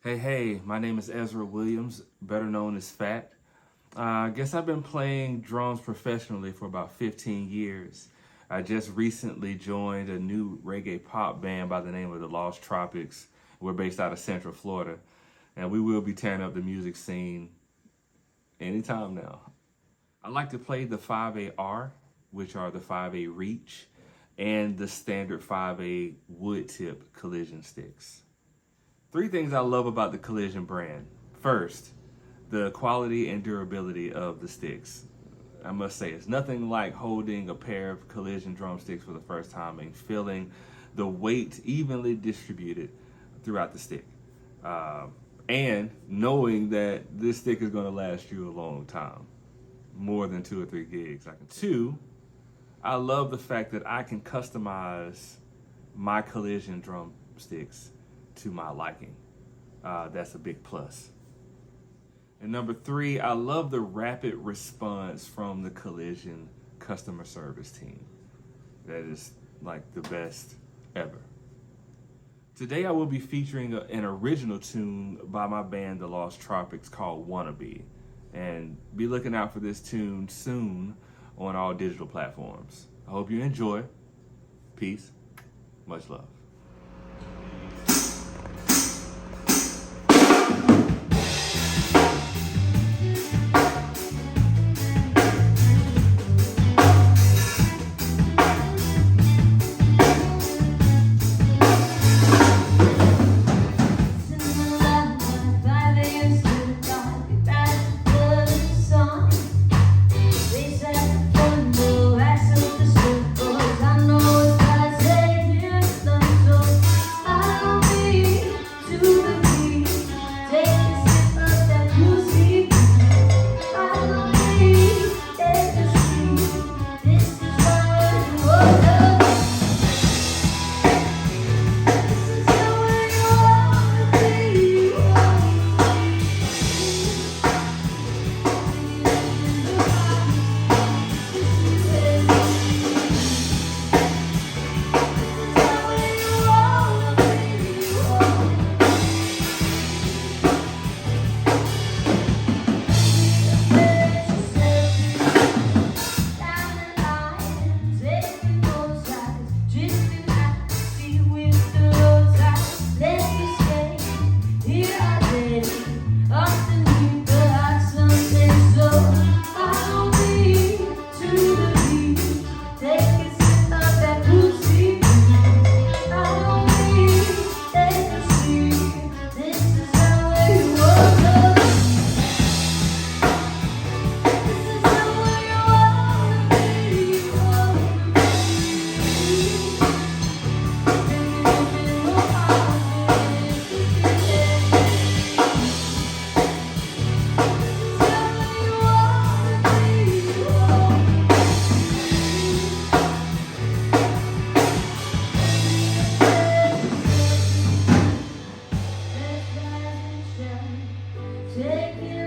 Hey, my name is Ezra Williams, better known as Fat. I guess I've been playing drums professionally for about 15 years. I just recently joined a new reggae pop band by the name of the Lost Tropics. We're based out of Central Florida, and we will be tearing up the music scene anytime now. I like to play the 5/8R, which are the 5/8 reach, and the standard 5/8 wood tip collision sticks. Three things I love about the Collision brand. First, the quality and durability of the sticks. I must say, it's nothing like holding a pair of Collision drumsticks for the first time and feeling the weight evenly distributed throughout the stick. And knowing that this stick is going to last you a long time, more than 2 or 3 gigs. Two, I love the fact that I can customize my Collision drumsticks to my liking. That's a big plus. And number 3, I love the rapid response from the Collision customer service team. That is like the best ever. Today I will be featuring an original tune by my band, the Lost Tropics, called Wannabe. And be looking out for this tune soon on all digital platforms. I hope you enjoy. Peace. Much love. Take it